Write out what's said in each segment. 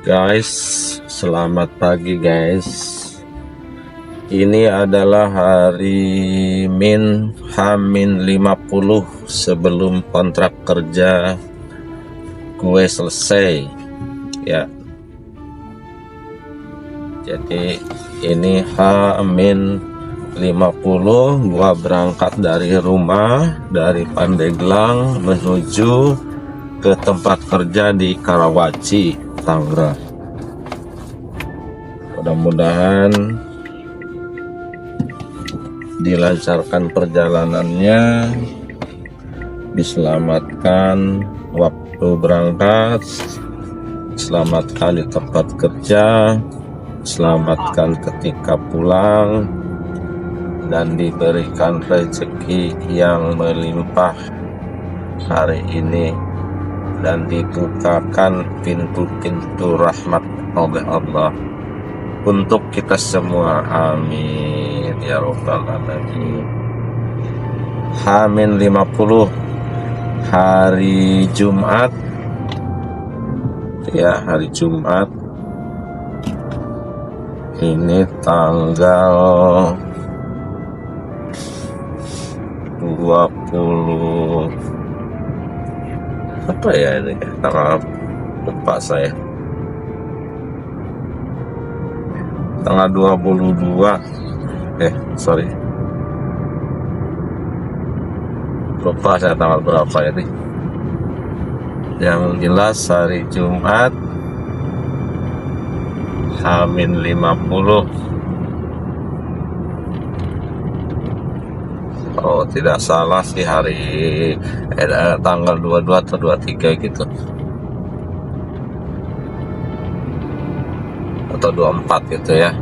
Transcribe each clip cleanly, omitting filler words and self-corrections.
Guys, selamat pagi guys. Ini adalah hari H-50 sebelum kontrak kerja gue selesai ya. Jadi ini H-50 gua berangkat dari rumah dari Pandeglang menuju ke tempat kerja di Karawaci, Tangerang. Mudah-mudahan dilancarkan perjalanannya, diselamatkan waktu berangkat, selamatkan di tempat kerja, selamatkan ketika pulang, dan diberikan rezeki yang melimpah hari ini, dan dibukakan pintu-pintu rahmat oleh Allah untuk kita semua. Amin ya rabbal alamin. H-50 hari Jumat ya, hari Jumat. Ini tanggal 20 apa ya, ini tanggal lupa saya, tanggal 22 sorry, lupa saya tanggal berapa ini. Yang jelas hari Jumat H-50. Oh tidak salah sih hari tanggal 22 atau 23 gitu, atau 24 gitu ya.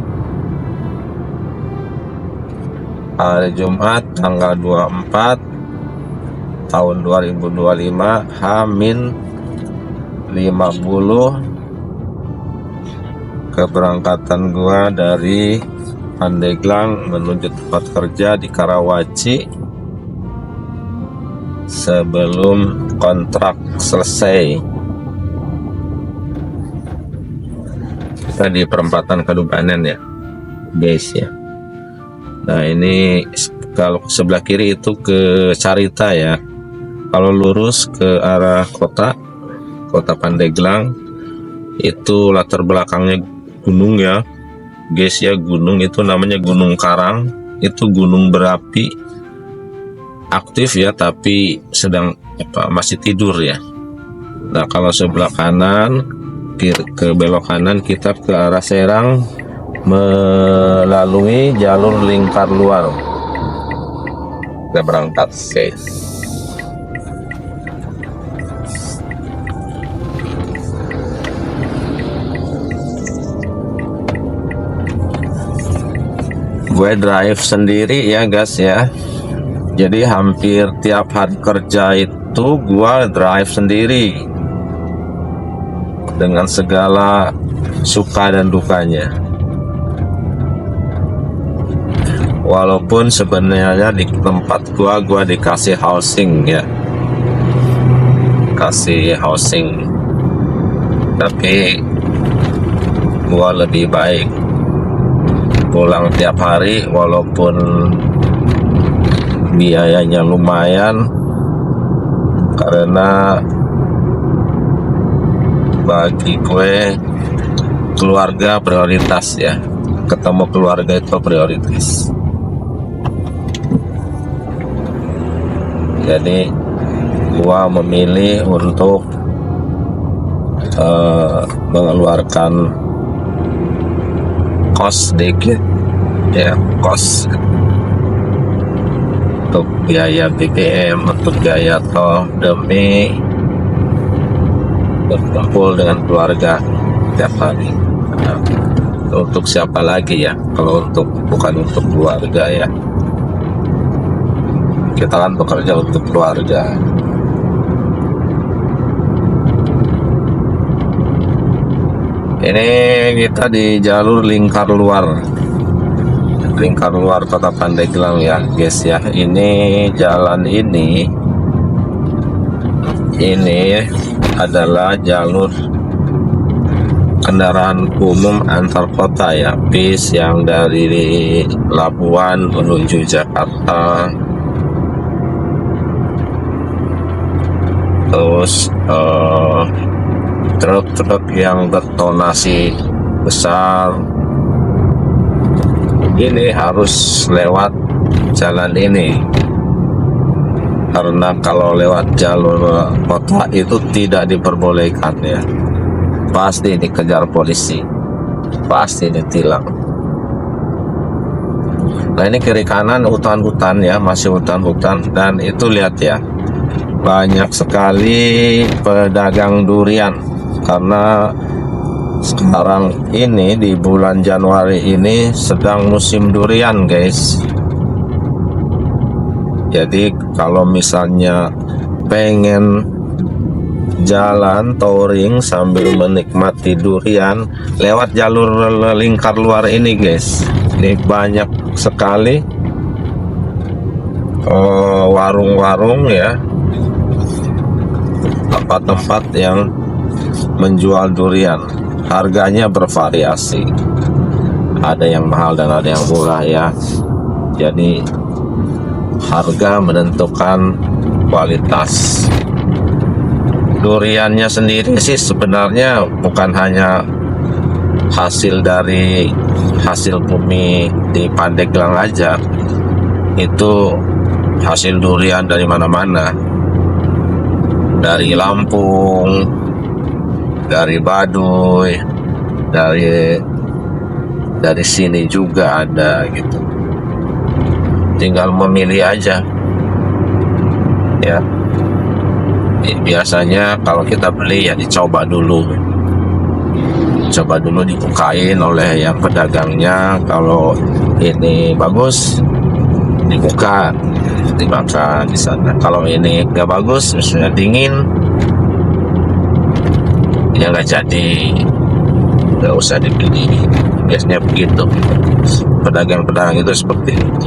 Hari Jumat tanggal 24 tahun 2025 H-50 keberangkatan gua dari Pandeglang menuju tempat kerja di Karawaci sebelum kontrak selesai. Kita di perempatan Kadupaten ya guys ya. Nah ini kalau sebelah kiri itu ke Carita ya, kalau lurus ke arah kota Pandeglang itu latar belakangnya gunung ya guys ya. Gunung itu namanya Gunung Karang, itu gunung berapi aktif ya, tapi sedang masih tidur ya. Nah kalau sebelah kanan ke belok kanan kita ke arah Serang melalui jalur lingkar luar. Kita berangkat guys. Gue drive sendiri ya guys ya. Jadi hampir tiap hari kerja itu gue drive sendiri dengan segala suka dan dukanya. Walaupun sebenarnya di tempat gua dikasih housing ya, kasih housing, tapi gua lebih baik pulang tiap hari walaupun biayanya lumayan, karena bagi gue keluarga prioritas ya, ketemu keluarga itu prioritas. Jadi gua memilih untuk mengeluarkan kos sedikit ya, kos untuk biaya BBM, untuk biaya tol, demi berkumpul dengan keluarga tiap hari. Nah, untuk siapa lagi ya kalau bukan untuk keluarga ya. Kita kan bekerja untuk keluarga. Ini kita di jalur lingkar luar kota Pandeglang ya guys ya. Ini jalan ini adalah jalur kendaraan umum antar kota ya, bis yang dari Labuan menuju Jakarta, terus truk-truk yang bertonasi besar ini harus lewat jalan ini, karena kalau lewat jalur kota itu tidak diperbolehkan ya, pasti dikejar polisi, pasti ditilang. Nah ini kiri kanan hutan-hutan ya, masih hutan-hutan, dan itu lihat ya, banyak sekali pedagang durian, karena sekarang ini di bulan Januari ini sedang musim durian guys. Jadi kalau misalnya pengen jalan touring sambil menikmati durian lewat jalur lingkar luar ini guys, ini banyak sekali warung-warung ya, tempat-tempat yang menjual durian. Harganya bervariasi, ada yang mahal dan ada yang murah ya. Jadi harga menentukan kualitas. Duriannya sendiri sih sebenarnya bukan hanya hasil dari hasil bumi di Pandeglang aja, itu hasil durian dari mana-mana, dari Lampung, dari Baduy, dari sini juga ada gitu. Tinggal memilih aja ya. Biasanya kalau kita beli ya dicoba dulu, dibukain oleh yang pedagangnya. Kalau ini bagus dibuka, dimakan di sana. Kalau ini nggak bagus, misalnya dingin, ya nggak jadi, nggak usah dibeli. Biasanya begitu, pedagang-pedagang itu seperti itu.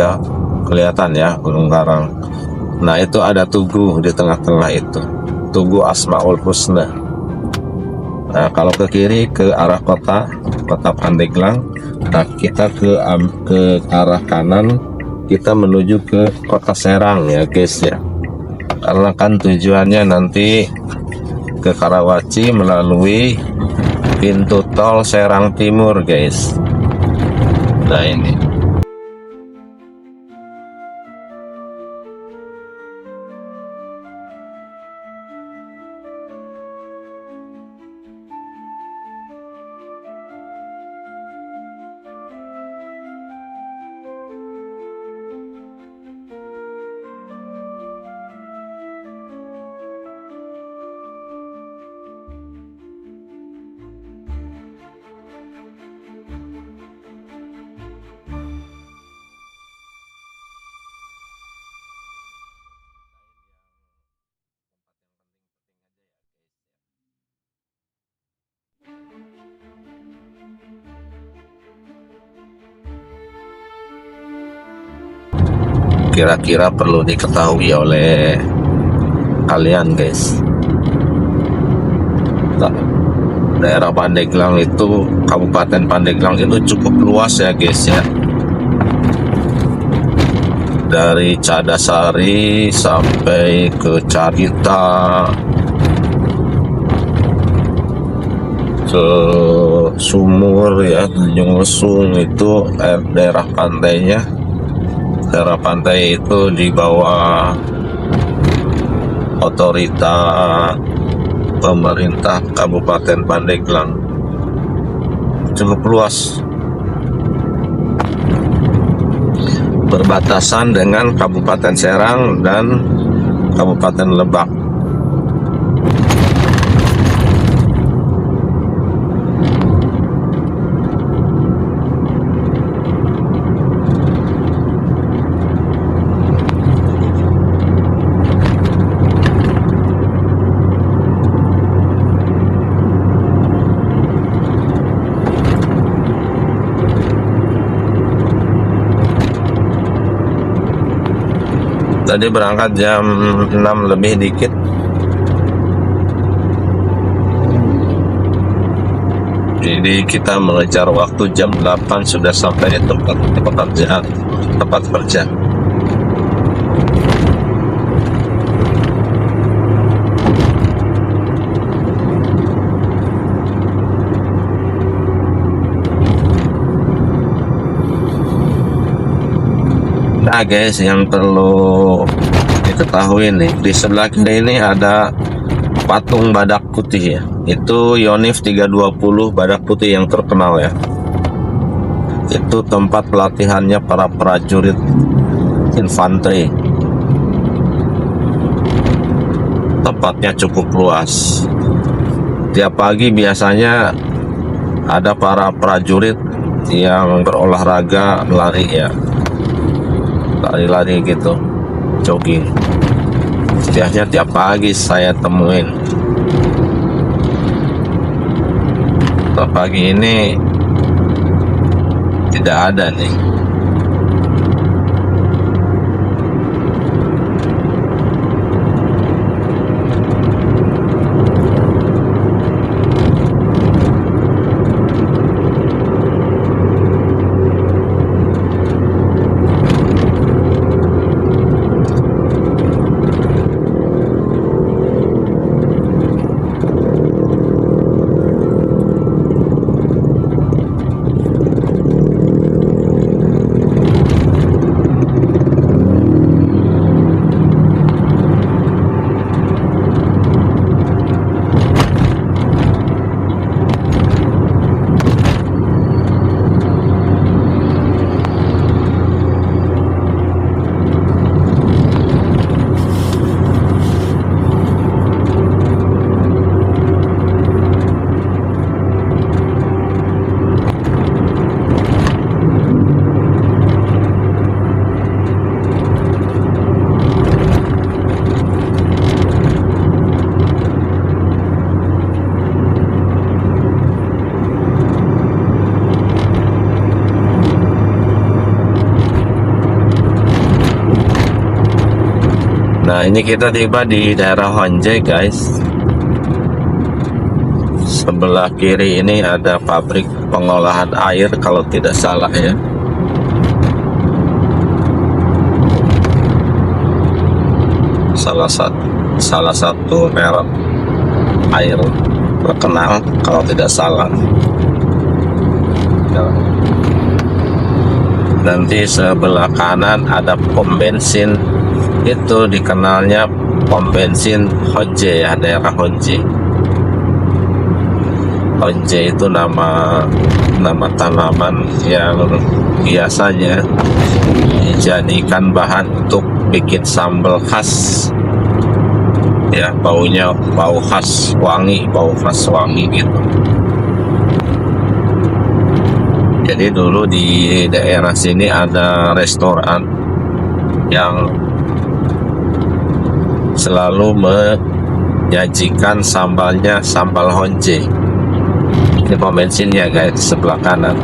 kita kelihatan ya Gunung Karang. Nah itu ada tugu di tengah-tengah itu, Tugu Asmaul Husna. Nah kalau ke kiri ke arah kota Pandeglang. Nah kita ke arah kanan kita menuju ke kota Serang ya guys ya. Karena kan tujuannya nanti ke Karawaci melalui pintu tol Serang Timur guys. Nah ini kira-kira perlu diketahui oleh kalian guys. Daerah Pandeglang itu, Kabupaten Pandeglang itu cukup luas ya guys ya. Dari Cadasari sampai ke Carita, ke Sumur ya, Tanjung Lesung, itu daerah pantainya. Daerah pantai itu di bawah otorita pemerintah Kabupaten Pandeglang, cukup luas, berbatasan dengan Kabupaten Serang dan Kabupaten Lebak. Tadi berangkat jam 6 lebih dikit. Jadi kita mengejar waktu jam 8 sudah sampai di tempat kerja. Nah guys, yang perlu diketahui nih, di sebelah kiri ini ada patung badak putih ya. Itu Yonif 320 badak putih yang terkenal ya. Itu tempat pelatihannya para prajurit infanteri. Tempatnya cukup luas. Tiap pagi biasanya ada para prajurit yang berolahraga lari ya. Lari-lari gitu, jogging. Biasanya tiap pagi saya temuin. Pagi ini tidak ada nih. Nah, ini kita tiba di daerah Honje, guys. Sebelah kiri ini ada pabrik pengolahan air kalau tidak salah ya. Salah satu merek air terkenal kalau tidak salah. Nanti sebelah kanan ada pom bensin, itu dikenalnya pom bensin Honje ya, daerah Honje. Honje itu nama tanaman yang biasanya dijadikan bahan untuk bikin sambal khas ya, bau khas wangi gitu. Jadi dulu di daerah sini ada restoran yang selalu menyajikan sambalnya, sambal Honje. Ini pom bensinnya guys, sebelah kanan.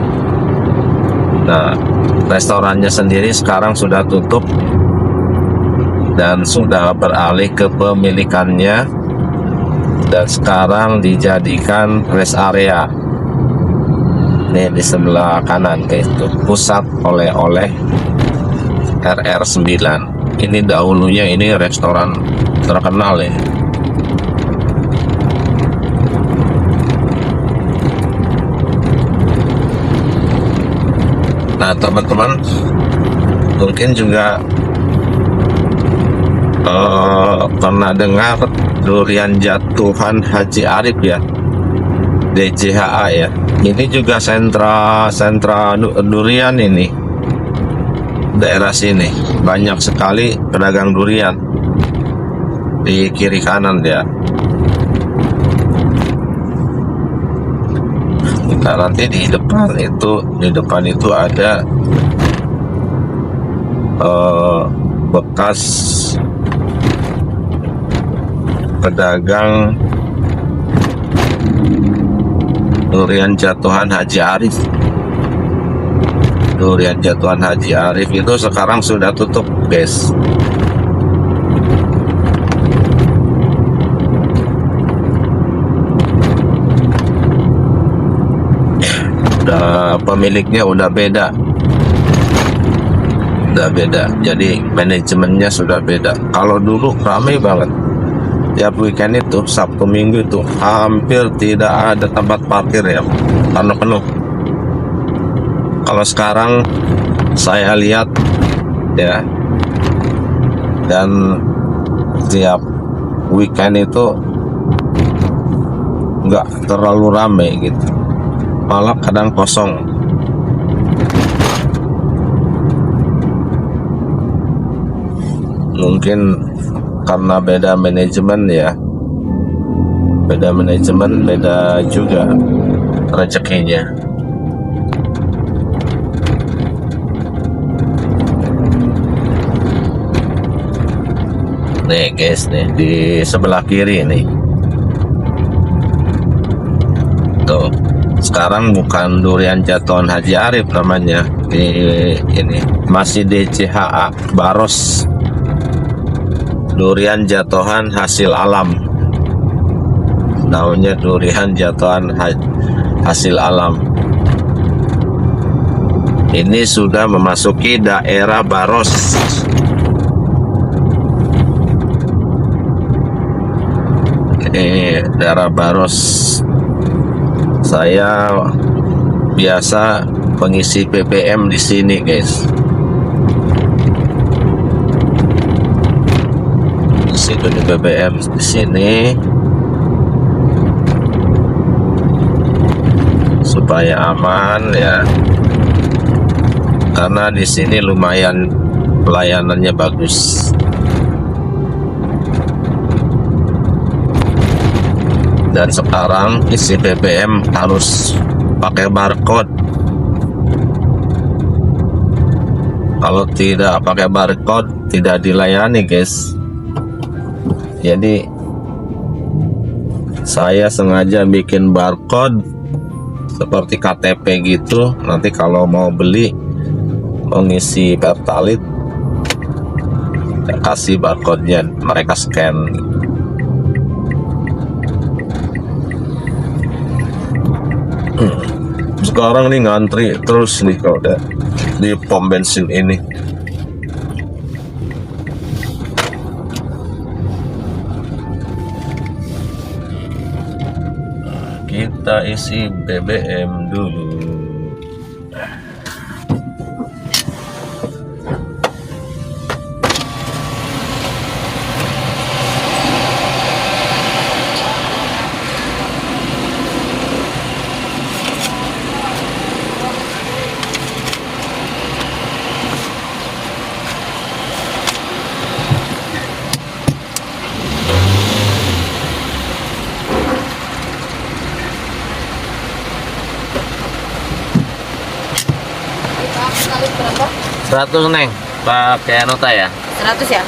Nah, restorannya sendiri sekarang sudah tutup dan sudah beralih ke pemilikannya, dan sekarang dijadikan rest area. Ini di sebelah kanan guys, itu pusat oleh-oleh RR9. Ini dahulunya ini restoran terkenal ya. Nah teman-teman, mungkin juga pernah dengar durian jatuhan Haji Arif ya, DJHA ya. Ini juga sentra durian ini. Daerah sini banyak sekali pedagang durian di kiri kanan ya. Nah, nanti di depan itu ada bekas pedagang durian jatuhan Haji Arif. Durian jatuhan Haji Arif itu sekarang sudah tutup guys. Pemiliknya udah beda, jadi manajemennya sudah beda. Kalau dulu ramai banget tiap weekend itu, Sabtu Minggu itu hampir tidak ada tempat parkir ya, karena penuh. Kalau sekarang saya lihat ya, dan tiap weekend itu nggak terlalu ramai gitu, malah kadang kosong. Mungkin karena beda manajemen ya, beda juga rezekinya. Nih guys, nih di sebelah kiri nih tuh, sekarang bukan durian jatuhan Haji Arif namanya, ini masih DJHA Baros, durian jatuhan hasil alam, namanya durian jatuhan hasil alam. Ini sudah memasuki daerah Baros. Ini daerah Baros. Saya biasa pengisi BBM di sini guys. Itu di BBM di sini supaya aman ya, karena di sini lumayan pelayanannya bagus. Dan sekarang isi BBM harus pakai barcode. Kalau tidak pakai barcode tidak dilayani guys. Jadi saya sengaja bikin barcode seperti KTP gitu. Nanti kalau mau beli, mau ngisi Pertalite kita kasih barcode-nya, mereka scan. Sekarang nih ngantri terus nih kalau udah di pom bensin ini. Kita isi BBM dulu. Kali berapa? 100 Neng, pakai nota ya? 100 ya?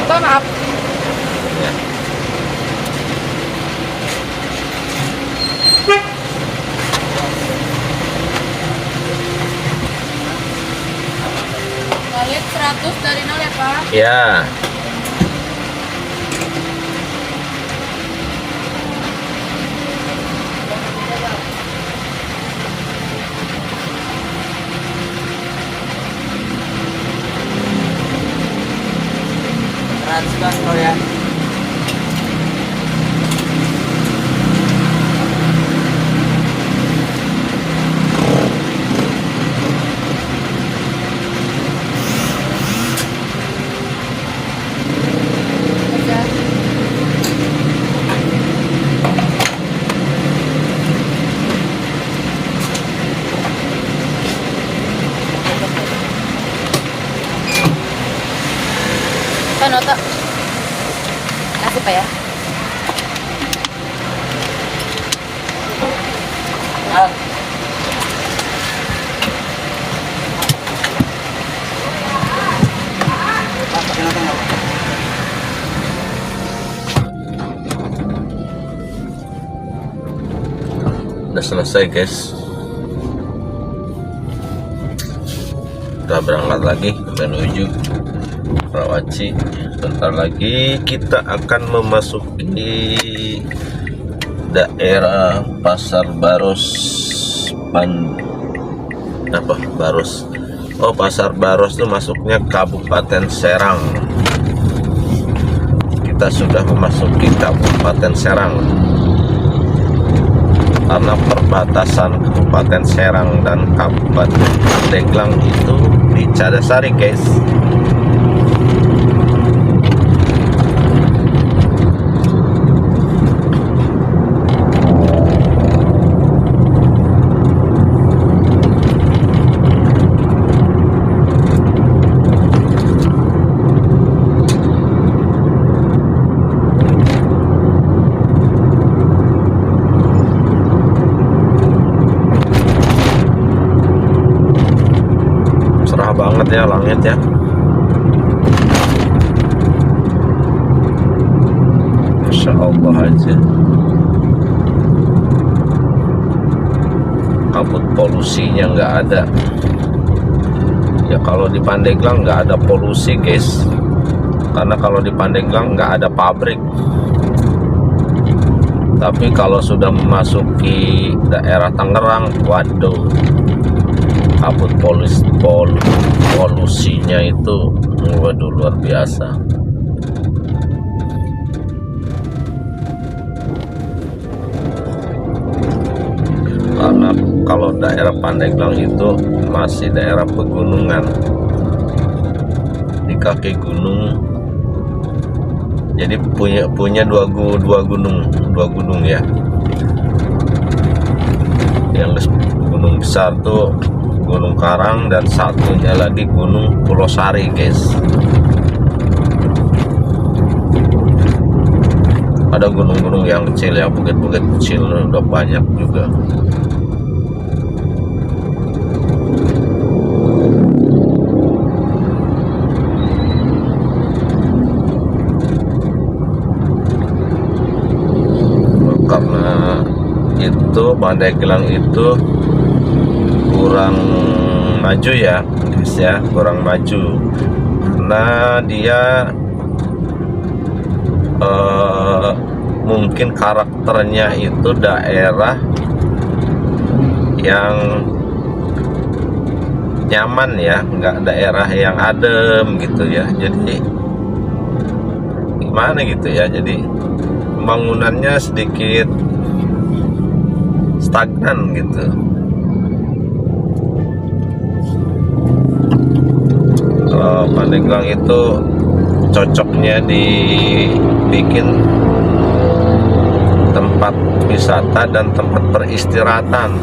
Pak, maaf. Ya. Balik 100 dari 0 ya, Pak? Ya. Transfer ya. Pak, nota. Kasih Pak ya. Udah selesai guys. Kita berangkat lagi menuju Karawaci. Bentar lagi kita akan memasuki daerah Pasar Baros Baros. Oh, Pasar Baros itu masuknya Kabupaten Serang. Kita sudah memasuki Kabupaten Serang. Karena perbatasan Kabupaten Serang dan Kabupaten Pandeglang itu di Cadasari guys. Cerah banget ya langit ya. Masya Allah aja. Kabut polusinya nggak ada. Ya kalau di Pandeglang nggak ada polusi guys. Karena kalau di Pandeglang nggak ada pabrik. Tapi kalau sudah memasuki daerah Tangerang, waduh, kabut polusinya itu waduh luar biasa. Karena kalau daerah Pandeglang itu masih daerah pegunungan, di kaki gunung. Jadi punya dua gunung ya. Yang gunung besar tuh Gunung Karang dan satunya lagi Gunung Pulau Sari guys. Ada gunung-gunung yang kecil ya, bukit-bukit kecil udah banyak juga. Pandeglang itu kurang maju ya guys ya, kurang maju karena dia mungkin karakternya itu daerah yang nyaman ya, nggak daerah yang adem gitu ya. Jadi gimana gitu ya, jadi pembangunannya sedikit stagnan gitu. Kalau Pandeglang itu cocoknya dibikin tempat wisata dan tempat peristirahatan.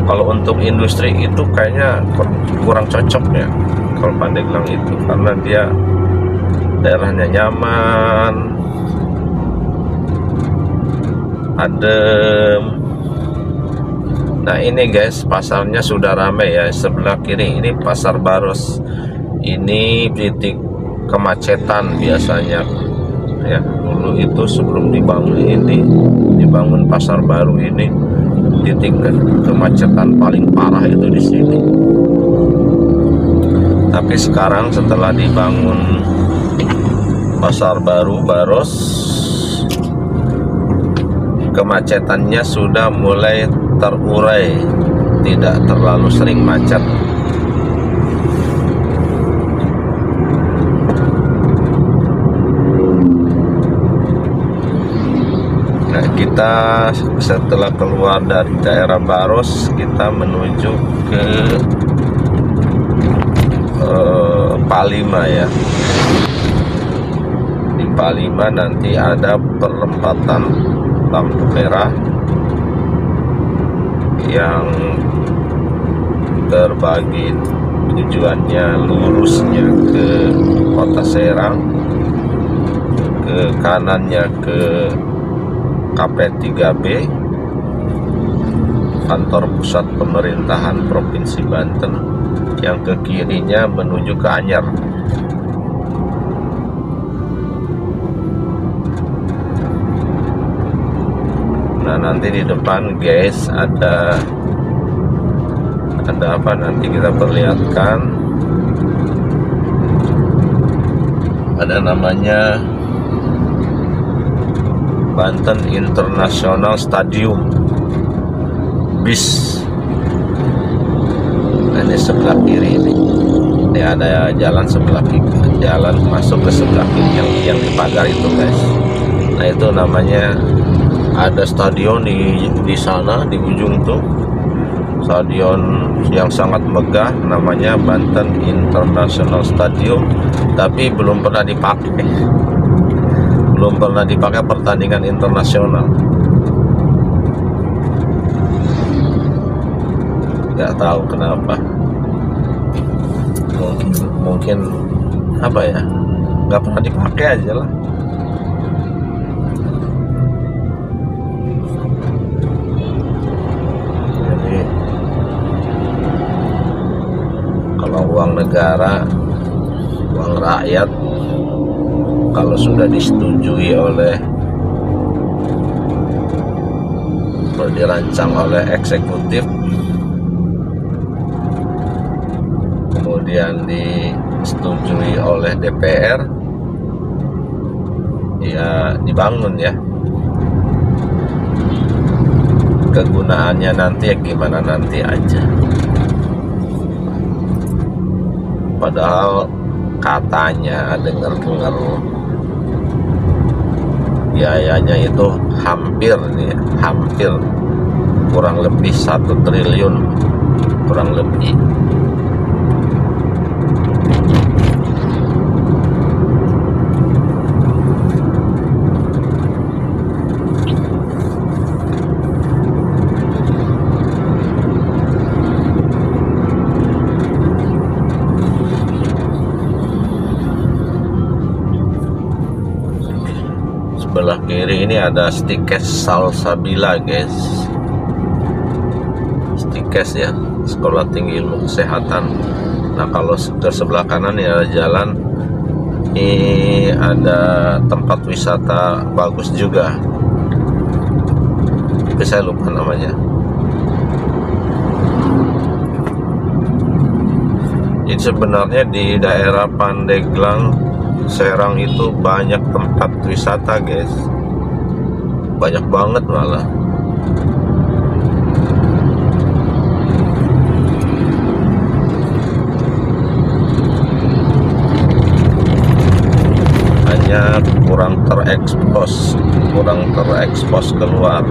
Kalau untuk industri itu kayaknya kurang cocok ya kalau Pandeglang itu, karena dia daerahnya nyaman, adem. Nah ini guys, pasarnya sudah ramai ya. Sebelah kiri ini Pasar Baros, ini titik kemacetan biasanya ya. Dulu itu sebelum dibangun pasar baru ini, titik kemacetan paling parah itu di sini. Tapi sekarang setelah dibangun pasar baru Baros, kemacetannya sudah mulai terurai, tidak terlalu sering macet. Nah, kita setelah keluar dari daerah Baros, kita menuju ke Palima ya. Di Palima nanti ada perempatan lampu merah yang terbagi tujuannya lurusnya ke Kota Serang, ke kanannya ke KP3B, kantor pusat pemerintahan Provinsi Banten, yang ke kirinya menuju ke Anyer. Nah nanti di depan guys ada apa, nanti kita perlihatkan, ada namanya Banten International Stadium BIS. Nah, ini sebelah kiri ini ada jalan sebelah kiri, jalan masuk ke sebelah kiri yang di pagar itu guys. Nah itu namanya, ada stadion di sana di ujung tuh, stadion yang sangat megah, namanya Banten International Stadium, tapi belum pernah dipakai pertandingan internasional. Nggak tahu kenapa, mungkin apa ya, nggak pernah dipakai aja lah. Jadi kalau uang negara, uang rakyat, kalau sudah disetujui dirancang oleh eksekutif, kemudian disetujui oleh DPR, ya dibangun ya. Kegunaannya nanti ya gimana nanti aja. Padahal katanya dengar-dengar biayanya itu hampir kurang lebih 1 triliun kurang lebih. Sebelah kiri ini ada Stikes Salsabila guys, Stikes ya, Sekolah Tinggi Ilmu Kesehatan. Nah kalau ke sebelah kanan ya ada jalan, ini ada tempat wisata bagus juga. tapi saya lupa namanya. Jadi sebenarnya di daerah Pandeglang, Serang itu banyak tempat wisata guys, banyak banget malah. Hanya kurang terekspos keluar.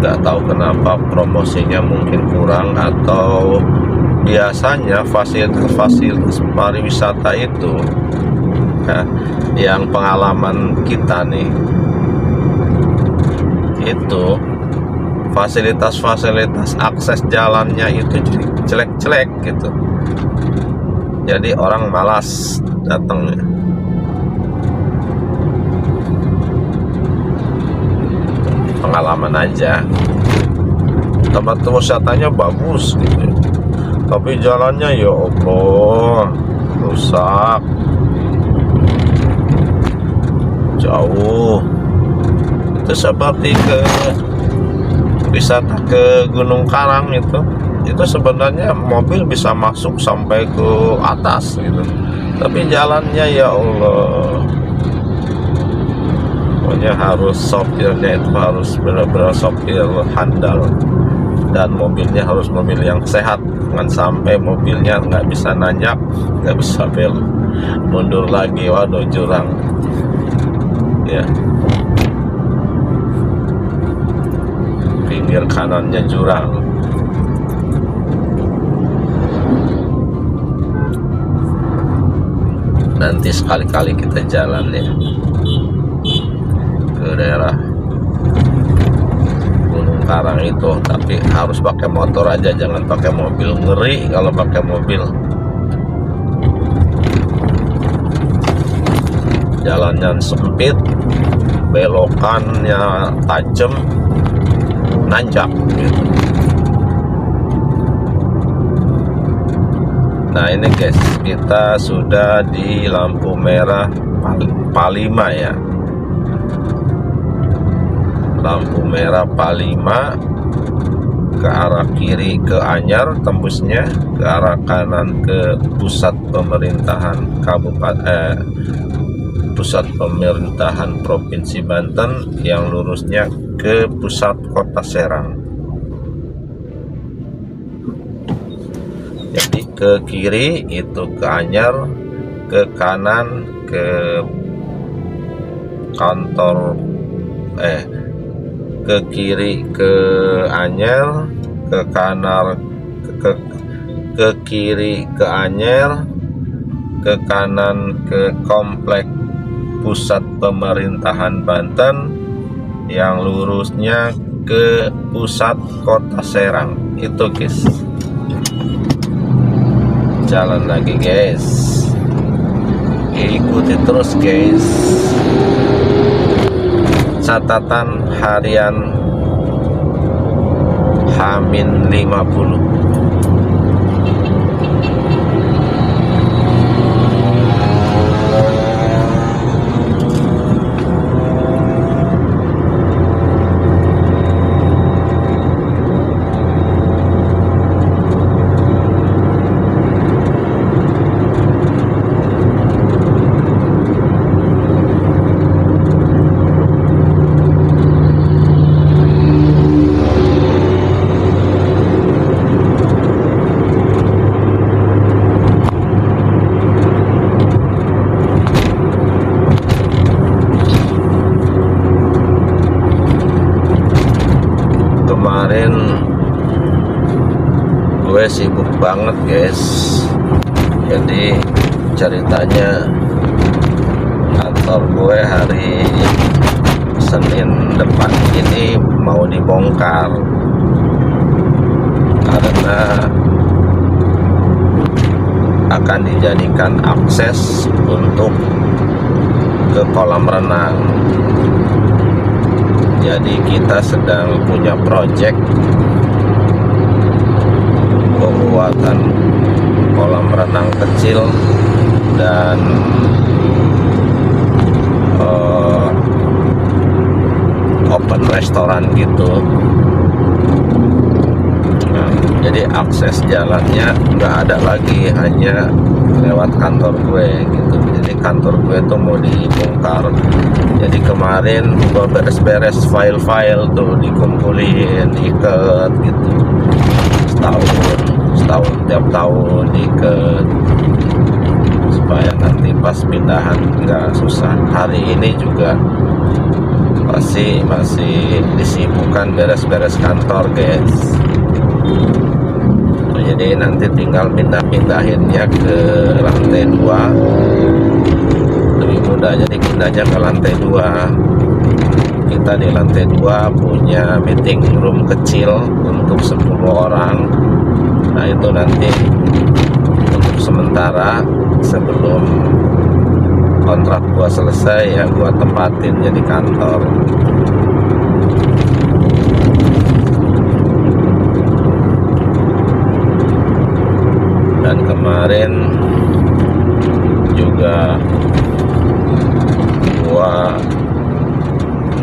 Nggak tahu kenapa promosinya mungkin kurang, atau biasanya fasilitas pariwisata itu ya, yang pengalaman kita nih, itu fasilitas akses jalannya itu jelek-jelek gitu, jadi orang malas datang. Pengalaman aja, tempat wisatanya bagus gitu, tapi jalannya ya Allah rusak, jauh. Itu seperti ke wisata ke Gunung Karang, itu sebenarnya mobil bisa masuk sampai ke atas gitu, tapi jalannya ya Allah. Pokoknya harus sopirnya itu harus benar-benar sopir handal, dan mobilnya harus mobil yang sehat. Jangan sampai mobilnya nggak bisa nanjak, nggak bisa belok, mundur lagi, waduh jurang ya, pinggir kanannya jurang. Nanti sekali-kali kita jalan ya ke daerah Gunung Karang itu, tapi harus pakai motor aja, jangan pakai mobil. Ngeri kalau pakai mobil, jalannya sempit, belokannya tajam, nanjak gitu. Nah ini guys, kita sudah di lampu merah Palima ya, lampu merah Palima, ke arah kiri ke Anyar tembusnya, ke arah kanan ke pusat pemerintahan pusat pemerintahan Provinsi Banten, yang lurusnya ke pusat kota Serang. Jadi ke kiri itu ke Anyar, ke kanan ke kantor ke kiri ke Anyer, ke kanan ke kiri ke Anyer, ke kanan ke komplek pusat pemerintahan Banten, yang lurusnya ke pusat kota Serang. Itu guys, jalan lagi guys, ikuti terus guys. Catatan harian H-50. Kemarin gue sibuk banget guys, jadi ceritanya kantor gue hari Senin depan ini mau dibongkar karena akan dijadikan akses untuk ke kolam renang. Jadi kita sedang punya proyek pembuatan kolam renang kecil dan open restoran gitu. Nah, jadi akses jalannya nggak ada lagi, hanya lewat kantor gue gitu. Jadi kantor gue tuh mau dibongkar. Jadi kemarin gue beres-beres file-file tuh, dikumpulin, diikat gitu. Setahun tiap tahun diikat, supaya nanti pas pindahan nggak susah. Hari ini juga masih disibukkan beres-beres kantor, guys. Jadi nanti tinggal pindahinnya ke lantai 2, lebih mudah. Jadi pindahnya ke lantai 2. Kita di lantai 2 punya meeting room kecil untuk 10 orang. Nah itu nanti untuk sementara sebelum kontrak gua selesai ya gua tempatin jadi kantor. Dan kemarin juga gua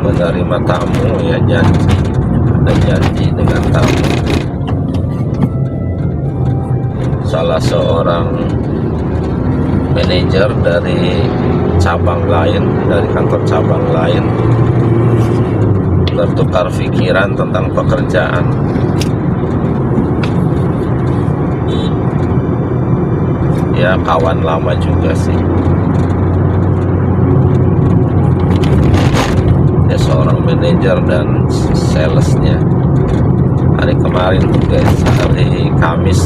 menerima tamu ya, ada janji dengan tamu. Salah seorang manajer dari cabang lain, dari kantor cabang lain, bertukar pikiran tentang pekerjaan. Ya kawan lama juga sih. Dia seorang manajer dan salesnya. Hari kemarin tuh guys, hari Kamis.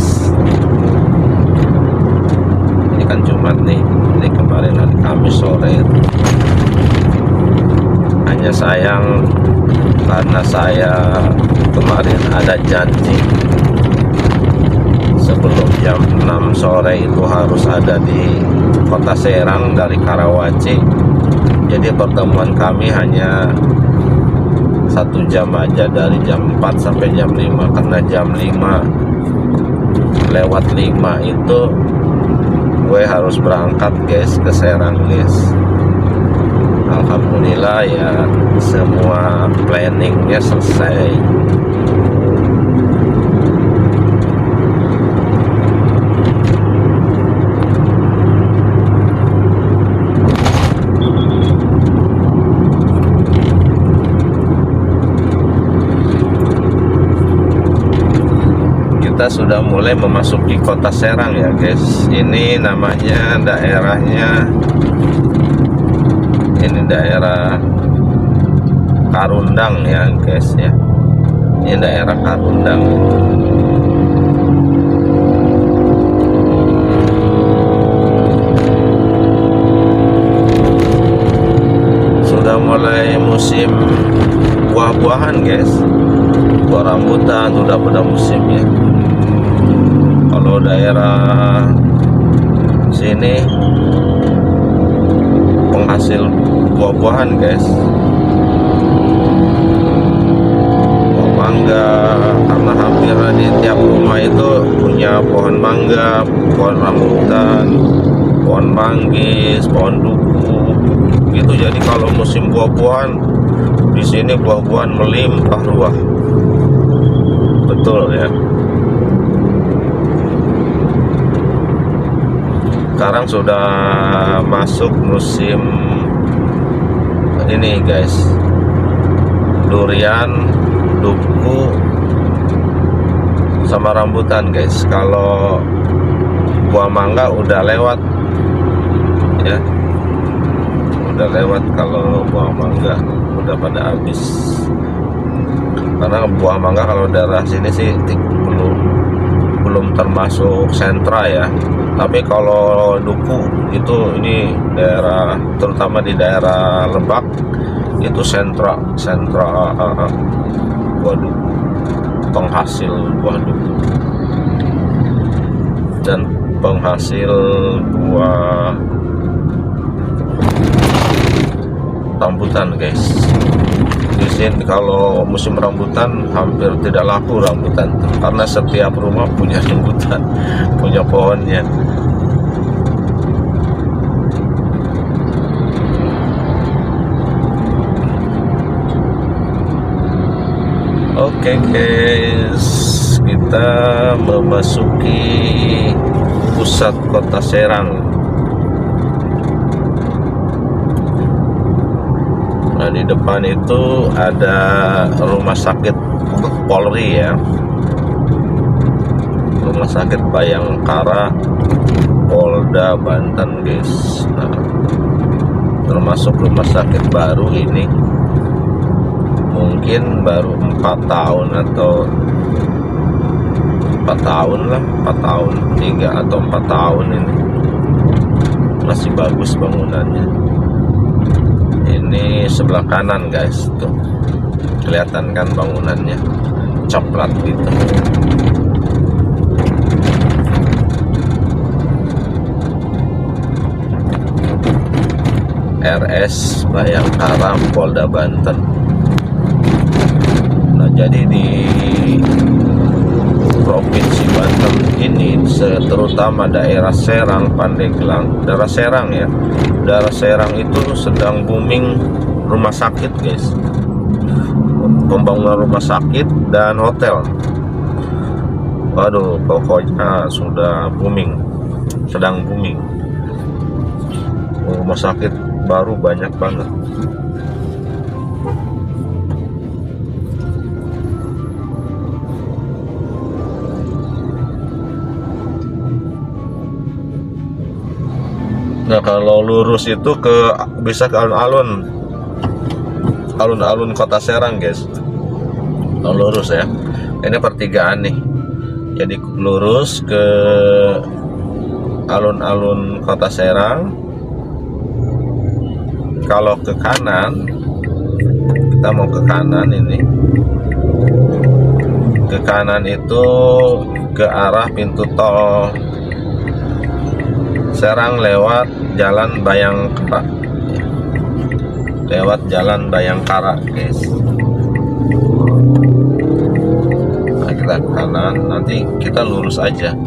Ini kan Jumat nih. Jadi kemarin hari Kamis sore. Hanya sayang karena saya kemarin ada janji sebelum jam 6 sore itu harus ada di Kota Serang dari Karawaci. Jadi pertemuan kami hanya 1 jam aja, dari jam 4 sampai jam 5. Karena jam 5 lewat 5 itu gue harus berangkat guys ke Serang guys. Alhamdulillah ya semua planningnya selesai. Kita sudah mulai memasuki Kota Serang ya guys. Ini namanya daerahnya, ini daerah Karundang ya guys ya. Ini daerah Karundang. Sudah mulai musim buah-buahan guys. Buah rambutan sudah pada musimnya. Kalau daerah sini penghasil buah-buahan guys, buah mangga, karena hampir di tiap rumah itu punya pohon mangga, pohon rambutan, pohon manggis, pohon duku gitu. Jadi kalau musim buah-buahan di sini buah-buahan melimpah ruah, betul ya. Sekarang sudah masuk musim ini guys, durian, duku, sama rambutan guys. Kalau buah mangga udah lewat ya, udah lewat. Kalau buah mangga udah pada habis, karena buah mangga kalau daerah sini sih belum termasuk sentra ya. Tapi kalau duku itu, ini daerah, terutama di daerah Lebak itu sentra buah duku, penghasil buah duku dan penghasil buah rambutan guys. Di sini kalau musim rambutan hampir tidak laku rambutan tuh, karena setiap rumah punya rambutan, punya pohonnya. Oke guys, kita memasuki pusat kota Serang. Nah, di depan itu ada rumah sakit Polri ya. Rumah sakit Bayangkara Polda Banten guys. Nah, termasuk rumah sakit baru ini. Mungkin baru 4 tahun atau 4 tahun lah, 4 tahun 3 atau 4 tahun ini. Masih bagus bangunannya. Ini sebelah kanan guys, tuh kelihatan kan bangunannya coklat gitu. RS Bayangkara Polda Banten. Nah, jadi di Provinsi Banten ini, terutama daerah Serang, Pandeglang, daerah Serang ya. Daerah Serang itu sedang booming rumah sakit guys. Pembangunan rumah sakit dan hotel. Waduh, pokoknya sudah booming, sedang booming. Rumah sakit baru banyak banget. Nah, kalau lurus itu bisa ke alun-alun kota Serang guys. Kalau lurus ya, ini pertigaan nih. Jadi lurus ke alun-alun kota Serang. Kalau ke kanan, kita mau ke kanan ini. Ke kanan itu ke arah pintu tol Serang lewat Jalan Bayangkara. Lewat Jalan Bayangkara, guys. Nah, kita ke kanan, nanti kita lurus aja.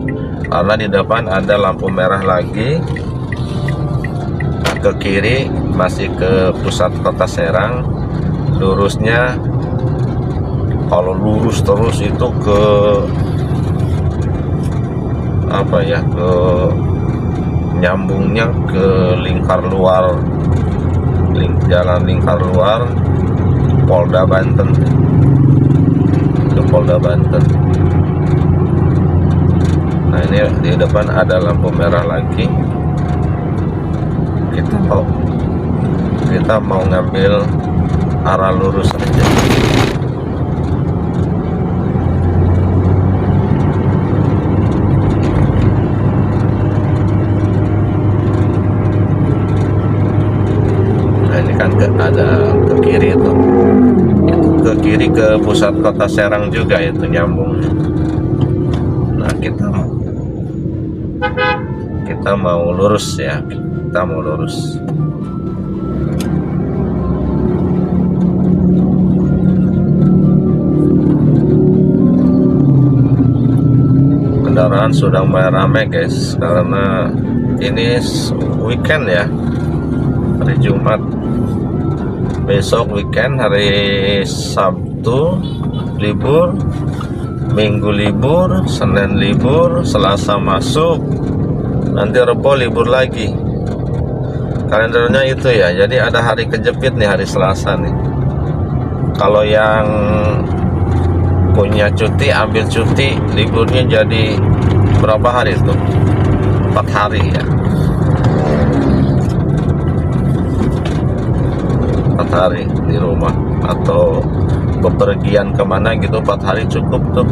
Karena di depan ada lampu merah lagi. Nah, ke kiri masih ke pusat kota Serang. Lurusnya, kalau lurus terus itu ke apa ya, ke nyambungnya ke lingkar luar, jalan lingkar luar Polda Banten, ke Polda Banten. Nah, ini di depan ada lampu merah lagi. Kita mau ngambil arah lurus aja. Ada ke kiri itu, ke kiri ke pusat kota Serang juga itu nyambung. Nah, kita mau lurus ya, kita mau lurus. Kendaraan sudah mulai ramai guys, karena ini weekend ya, hari Jumat. Besok weekend, hari Sabtu libur, Minggu libur, Senin libur, Selasa masuk, nanti Rebo libur lagi. Kalendernya itu ya, jadi ada hari kejepit nih, hari Selasa nih. Kalau yang punya cuti, ambil cuti, liburnya jadi berapa hari itu? 4 hari ya. 4 hari di rumah atau bepergian kemana gitu, 4 hari cukup tuh.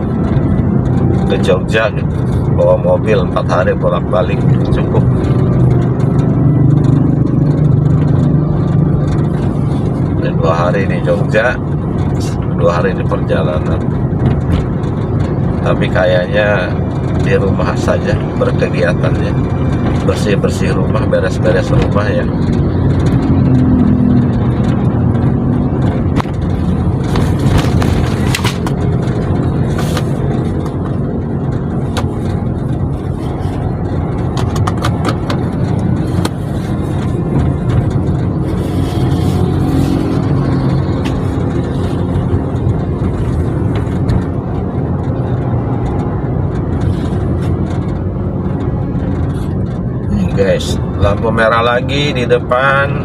Ke Jogja gitu, bawa mobil 4 hari bolak-balik cukup. Dan 2 hari di Jogja, 2 hari di perjalanan. Tapi kayaknya di rumah saja berkegiatannya, bersih-bersih rumah, beres-beres rumah ya. lampu merah lagi di depan,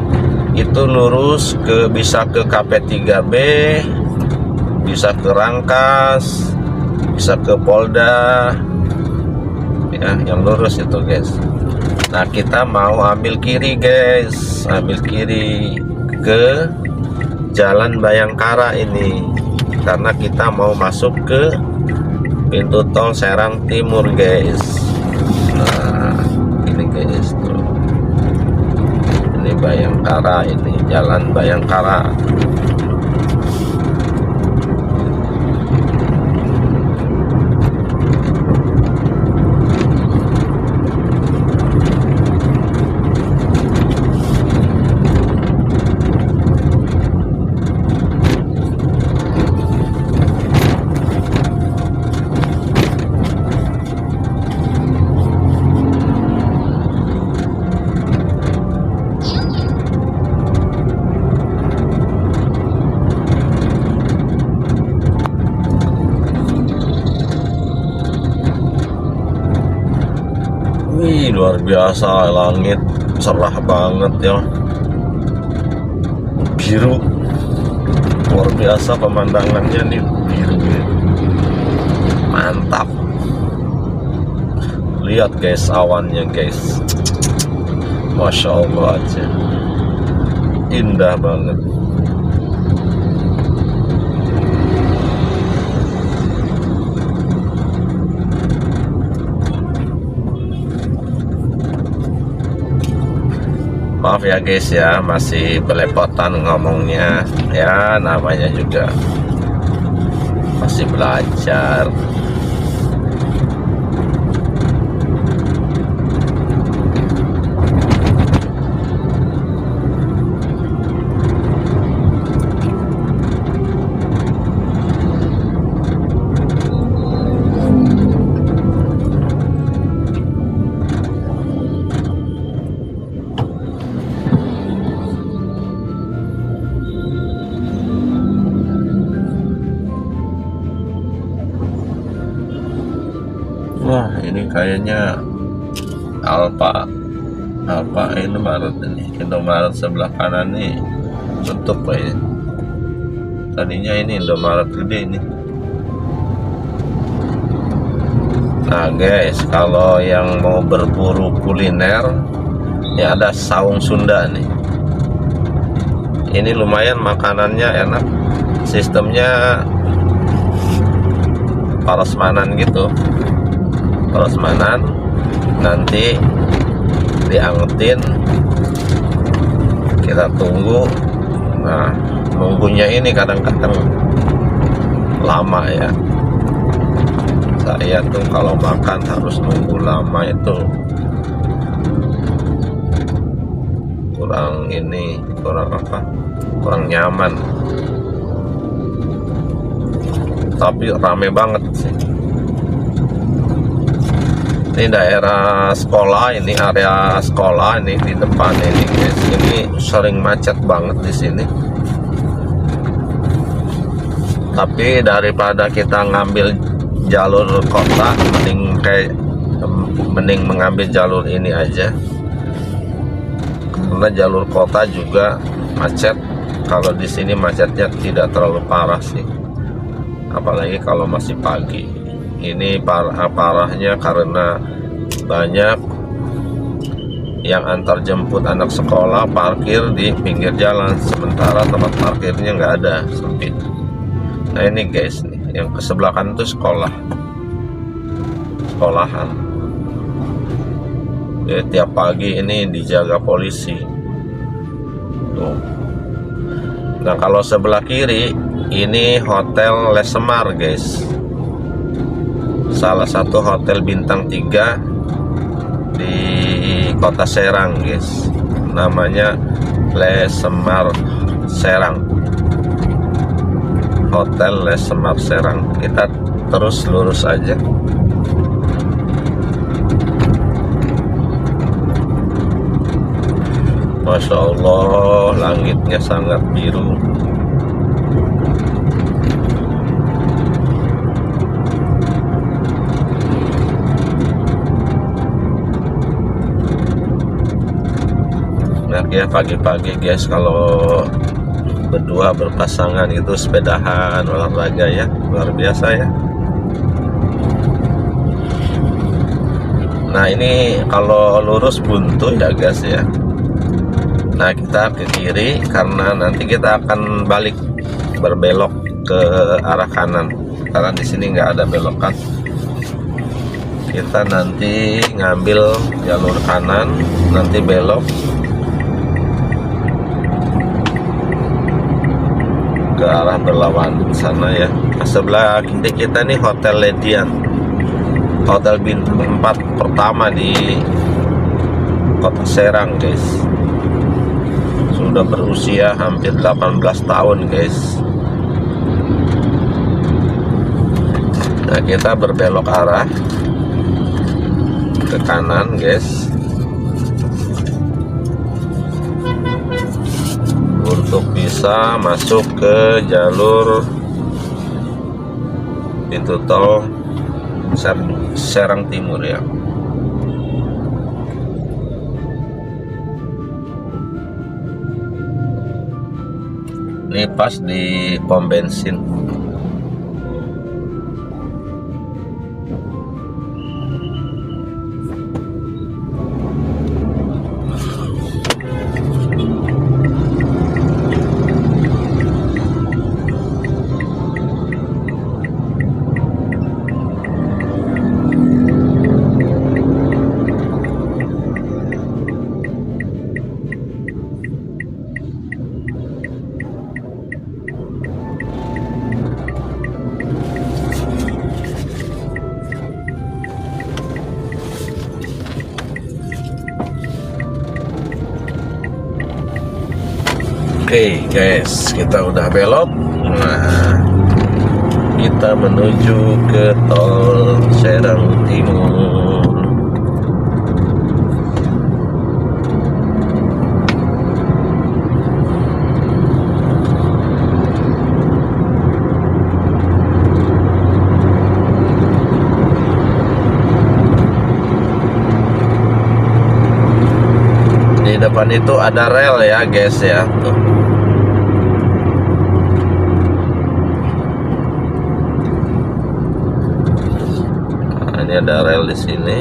itu lurus bisa ke KP3B, bisa ke Rangkas, bisa ke Polda ya, yang lurus itu guys. Nah kita mau ambil kiri guys, ambil kiri ke Jalan Bayangkara ini, karena kita mau masuk ke pintu tol Serang Timur guys. Nah ini guys tuh, ini Bayangkara, ini Jalan Bayangkara. Wih, luar biasa, langit cerah banget ya, biru, luar biasa pemandangannya nih, biru ya. Mantap, lihat guys awannya guys, Masya Allah aja, indah banget. Maaf ya guys ya, masih belepotan ngomongnya ya, namanya juga masih belajar. Wah ini kayaknya Alfa Indomaret ini, Indomaret sebelah kanan nih tutup ya. Tadinya ini Indomaret gede ini. Nah guys, kalau yang mau berburu kuliner ya ada Saung Sunda nih. Ini lumayan makanannya enak, sistemnya parosmanan gitu. Prasmanan, nanti diangetin, kita tunggu. Nah nunggunya ini kadang-kadang lama ya, saya tuh kalau makan harus nunggu lama, itu kurang nyaman, tapi rame banget sih. Ini daerah sekolah, ini area sekolah ini di depan ini guys. Ini sering macet banget di sini. Tapi daripada kita ngambil jalur kota, mending mengambil jalur ini aja. Karena jalur kota juga macet. Kalau di sini macetnya tidak terlalu parah sih. Apalagi kalau masih pagi. Ini parahnya karena banyak yang antar jemput anak sekolah parkir di pinggir jalan, sementara tempat parkirnya nggak ada, sempit. Nah ini guys nih, yang ke sebelah kanan itu sekolahan. Jadi tiap pagi ini dijaga polisi tuh. Nah kalau sebelah kiri ini Hotel Les Semar guys, salah satu hotel bintang 3 di kota Serang guys, namanya Les Semar Serang, Hotel Les Semar Serang. Kita terus lurus aja. Masya Allah, langitnya sangat biru. ya pagi-pagi guys, kalau berdua berpasangan itu sepedahan olahraga ya, luar biasa ya. Nah ini kalau lurus buntu ya guys ya. Nah kita ke kiri karena nanti kita akan balik berbelok ke arah kanan karena di sini nggak ada belokan. Kita nanti ngambil jalur kanan, nanti belok ke arah berlawanan sana ya. Nah, sebelah kiri kita nih Hotel Ledian, hotel bintang 4 pertama di Kota Serang guys. Sudah berusia hampir 18 tahun guys. Nah kita berbelok arah ke kanan guys untuk bisa masuk ke jalur pintu tol Serang Timur ya. Ini pas di pom bensin. Oke guys, kita udah belok. Nah, kita menuju ke tol Serang Timur. Di depan itu ada rel ya guys ya. Tuh. Nah, ini ada rel di sini.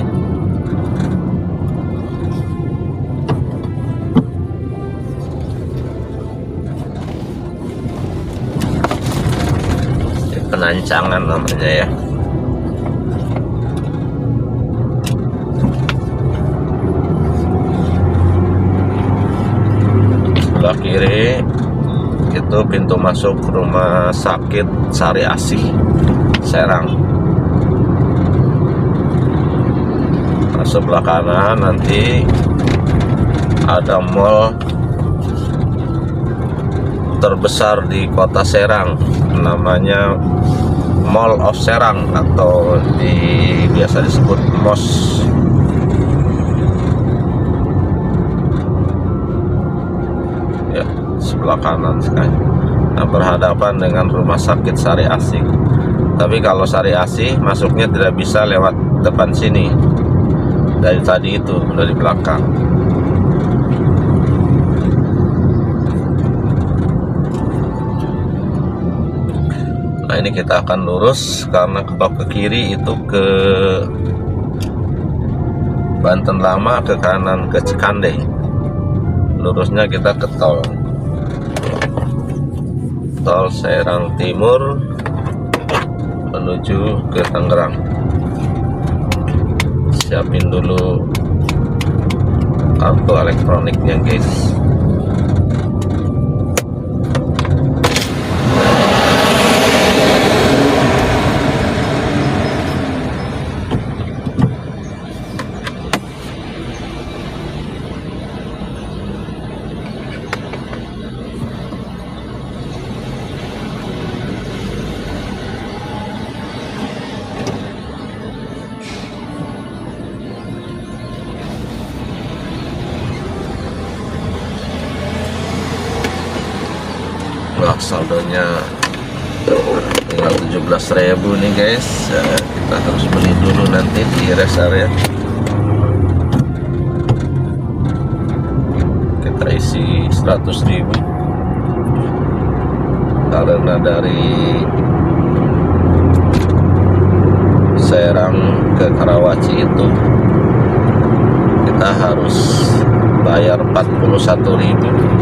Ini penancangan namanya ya. Sebelah kiri itu pintu masuk rumah sakit Sari Asih Serang. Nah, sebelah kanan nanti ada mall terbesar di Kota Serang, namanya Mall of Serang atau biasa disebut MOS. Sebelah kanan sekali. Nah, berhadapan dengan rumah sakit Sari Asih. Tapi kalau Sari Asih masuknya tidak bisa lewat depan sini. Dari tadi itu dari belakang. Nah, ini kita akan lurus karena kalau ke kiri itu ke Banten Lama, ke kanan ke Cikande. Lurusnya kita ke tol Serang Timur menuju ke Tangerang. Siapin dulu kartu elektroniknya guys. Wah, saldonya tinggal 17.000 nih guys. Kita harus beli dulu nanti di rest area. Kita isi 100.000 karena dari Serang ke Karawaci itu kita harus bayar 41.000.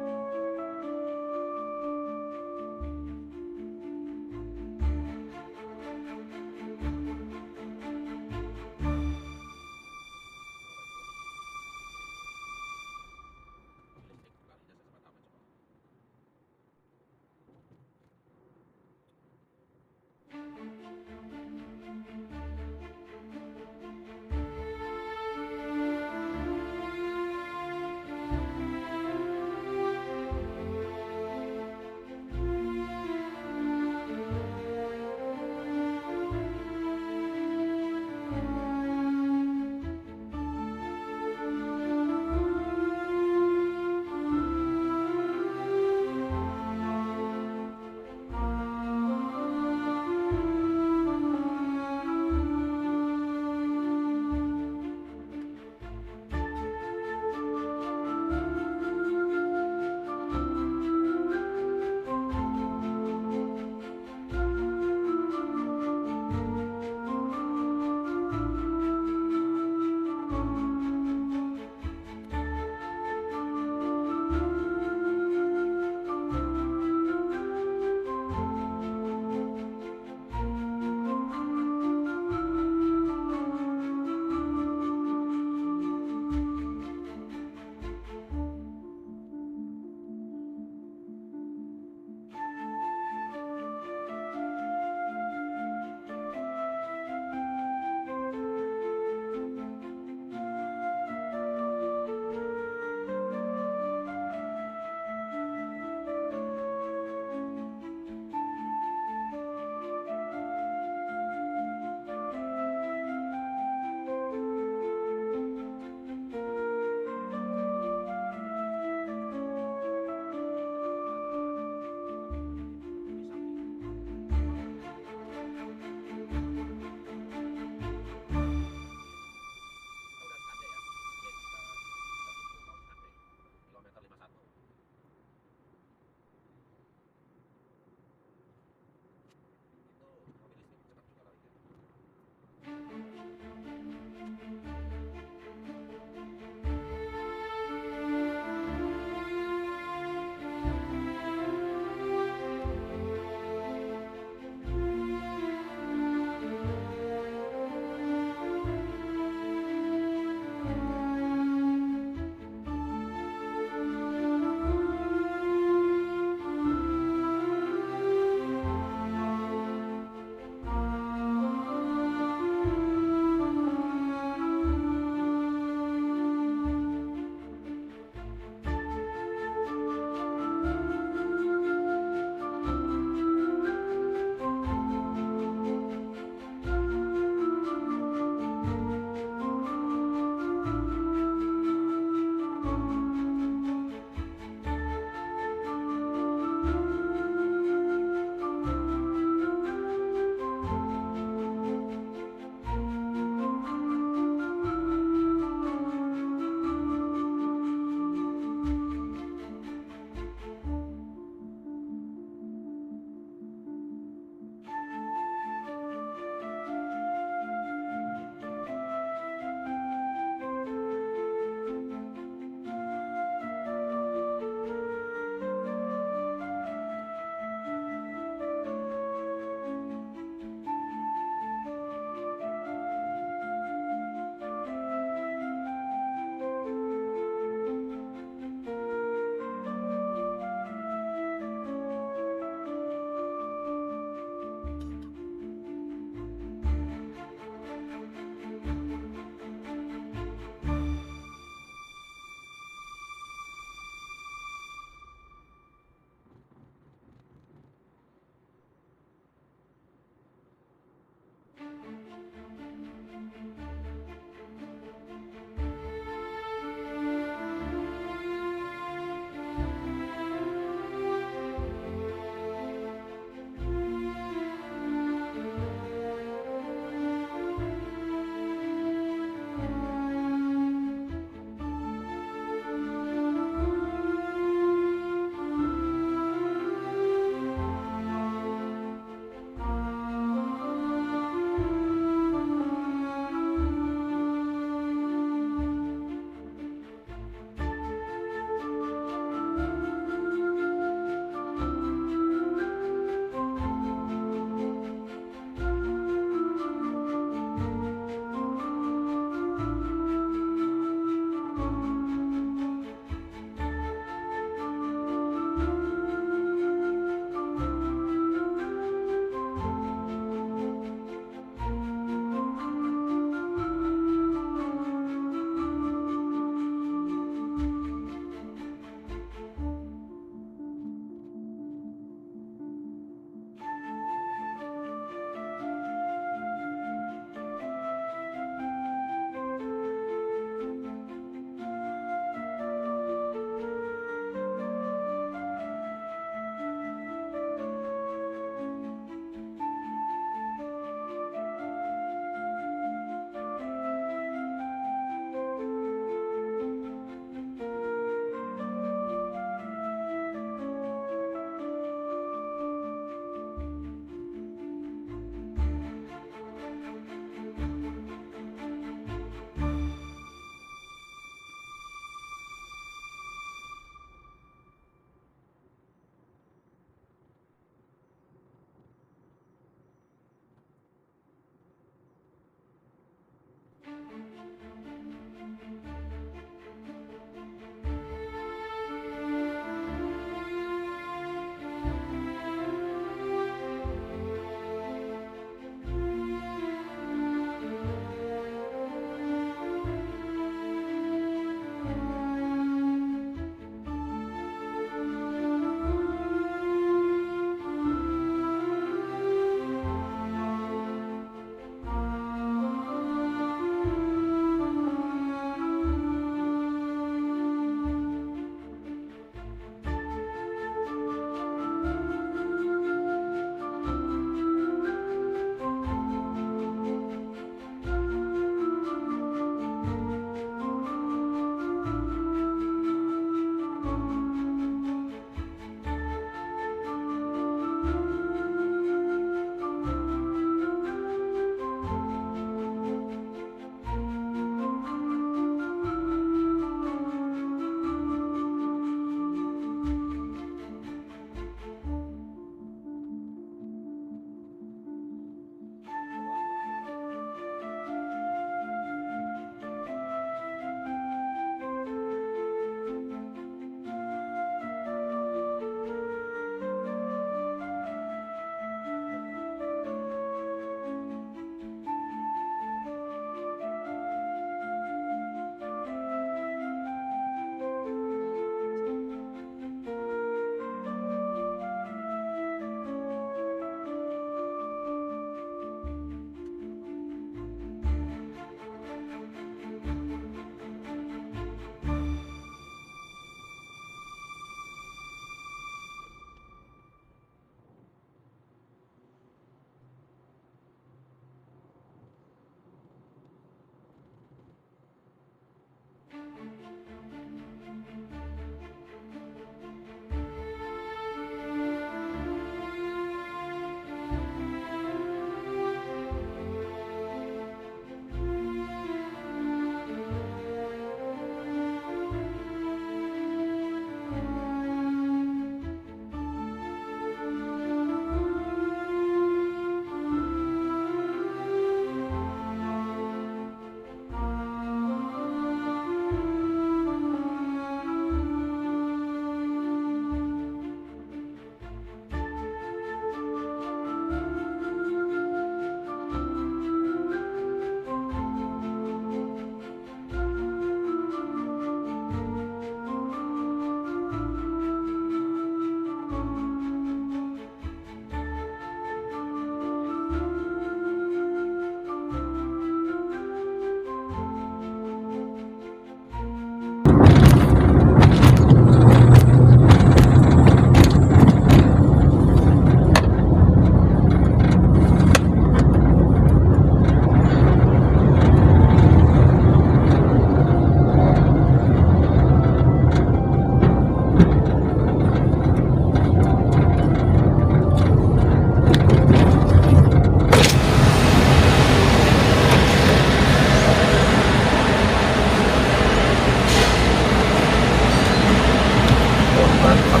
sekitar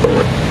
41.000.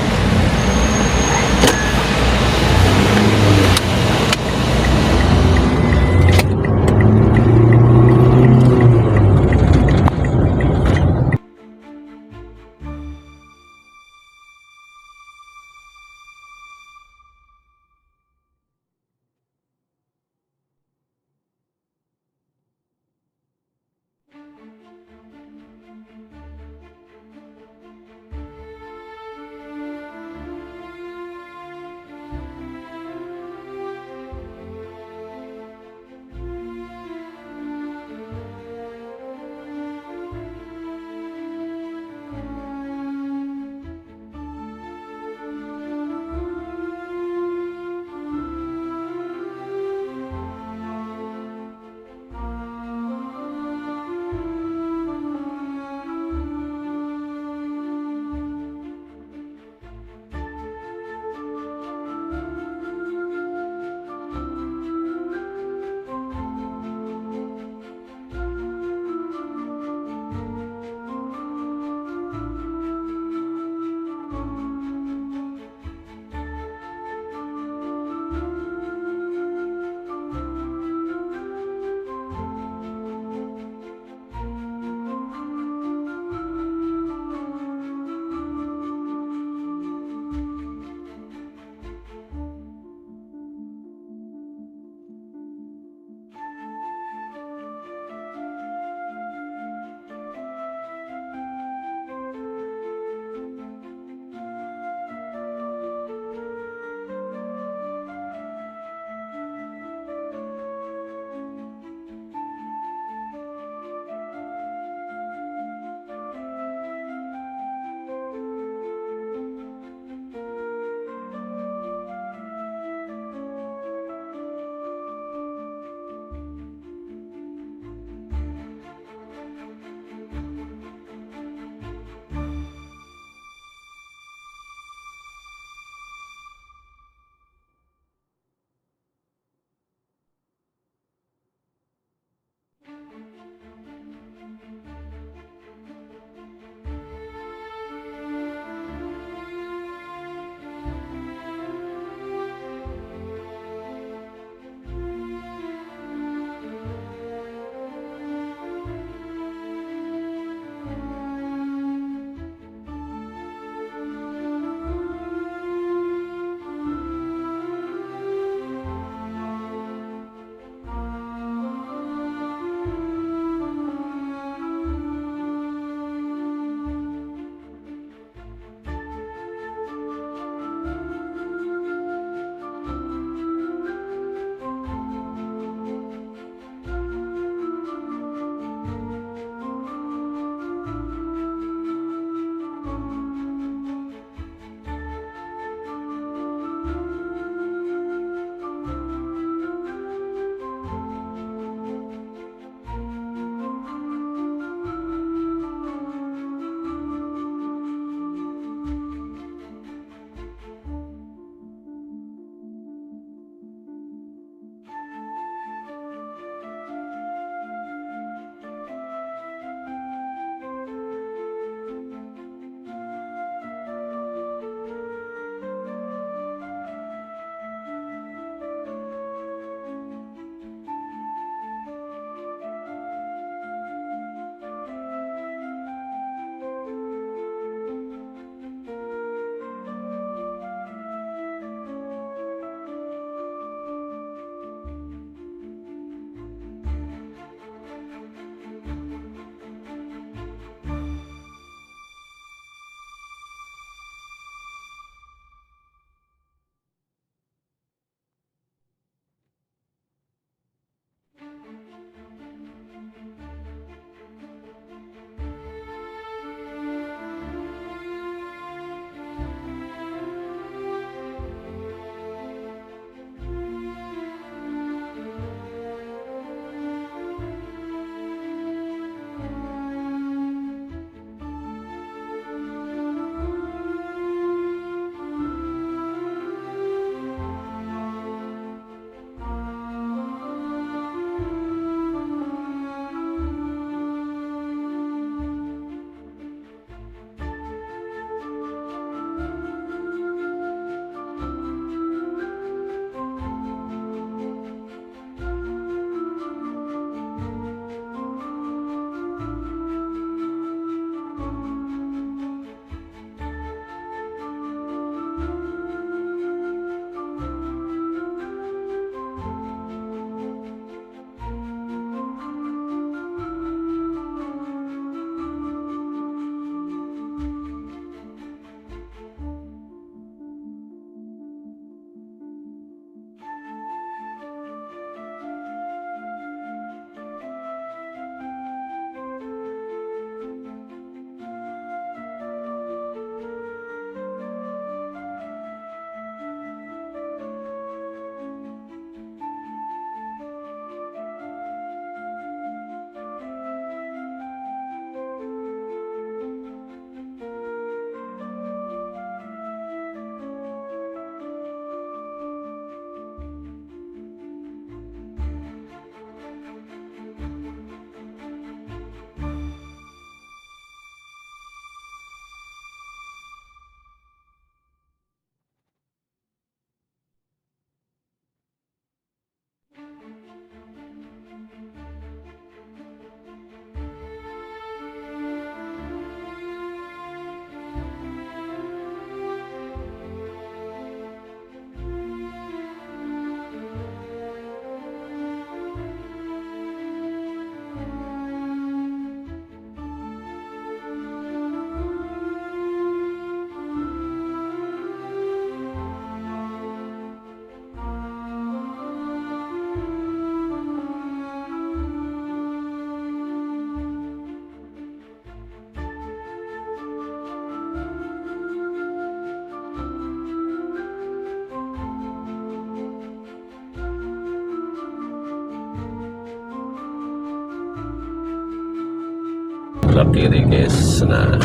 sebelah kiri guys. Nah,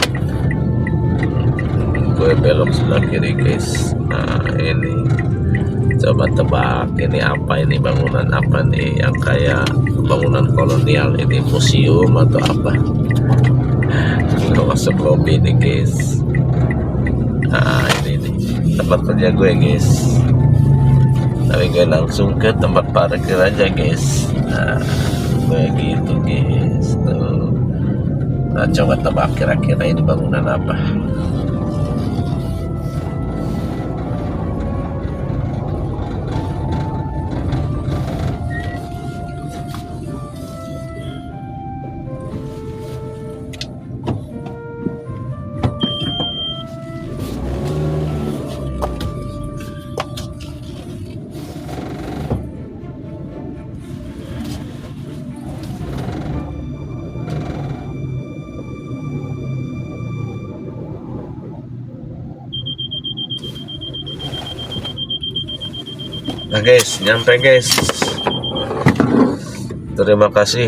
gue belok sebelah kiri guys. Nah ini coba tebak ini apa, ini bangunan apa nih yang kayak bangunan kolonial, ini museum atau apa? Gue masuk lobby nih guys. Nah ini nih tempat kerja gue guys, tapi gue langsung ke tempat parkir aja guys. Nah begitu guys tuh. Nah coba tebak kira-kira ini bangunan apa. Nah guys, nyampe guys. Terima kasih